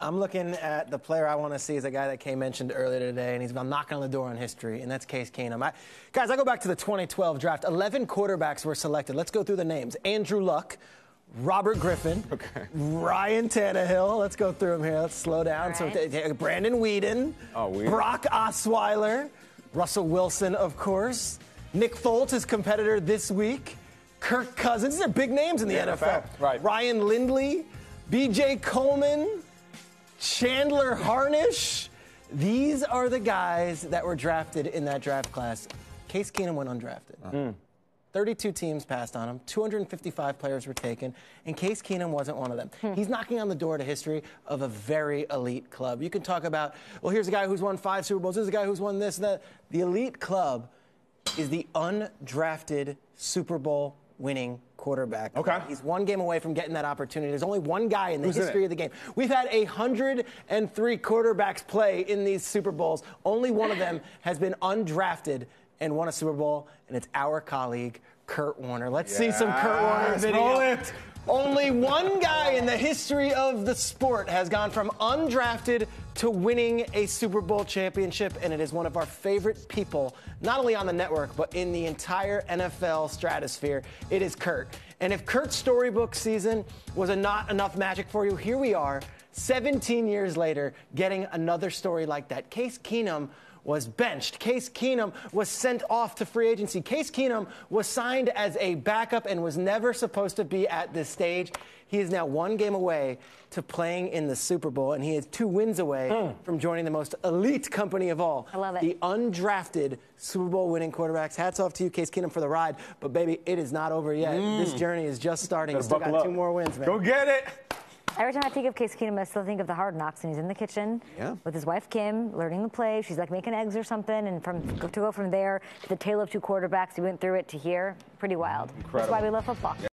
I'm looking at the player I want to see is a guy that Kay mentioned earlier today, and he's been knocking on the door in history, and that's Case Keenum. Guys, I go back to the 2012 draft. 11 quarterbacks were selected. Let's go through the names. Andrew Luck, Robert Griffin, Ryan Tannehill. Let's go through them here. Let's slow down. Right. So Brandon Weeden, Brock Osweiler, Russell Wilson, of course, Nick Foles, his competitor this week, Kirk Cousins. These are big names in the NFL. Right. Ryan Lindley, B.J. Coleman, Chandler Harnish. These are the guys that were drafted in that draft class. Case Keenum went undrafted. 32 teams passed on him. 255 players were taken, and Case Keenum wasn't one of them. He's knocking on the door to history of a very elite club. You can talk about, well, here's a guy who's won 5 Super Bowls. Here's a guy who's won this and that. The elite club is the undrafted Super Bowl winning quarterback. Okay. He's one game away from getting that opportunity. There's only one guy in the history of the game. We've had 103 quarterbacks play in these Super Bowls. Only one of them has been undrafted and won a Super Bowl, and it's our colleague, Kurt Warner. Let's see some Kurt Warner video. Roll it. Only one guy in the history of the sport has gone from undrafted to winning a Super Bowl championship, and it is one of our favorite people, not only on the network, but in the entire NFL stratosphere. It is Kurt. And if Kurt's storybook season was not enough magic for you, here we are, 17 years later, getting another story like that. Case Keenum was benched. Case Keenum was sent off to free agency. Case Keenum was signed as a backup and was never supposed to be at this stage. He is now one game away to playing in the Super Bowl, and he is 2 wins away from joining the most elite company of all. I love it. The undrafted Super Bowl winning quarterbacks. Hats off to you, Case Keenum, for the ride. But, baby, it is not over yet. This journey is just starting. He's still got 2 more wins, man. Go get it. Every time I think of Case Keenum, I still think of the Hard Knocks, and he's in the kitchen with his wife Kim, learning the play. She's like making eggs or something, and to go from there to the tale of 2 quarterbacks, he went through it to here, pretty wild. Incredible. That's why we love football.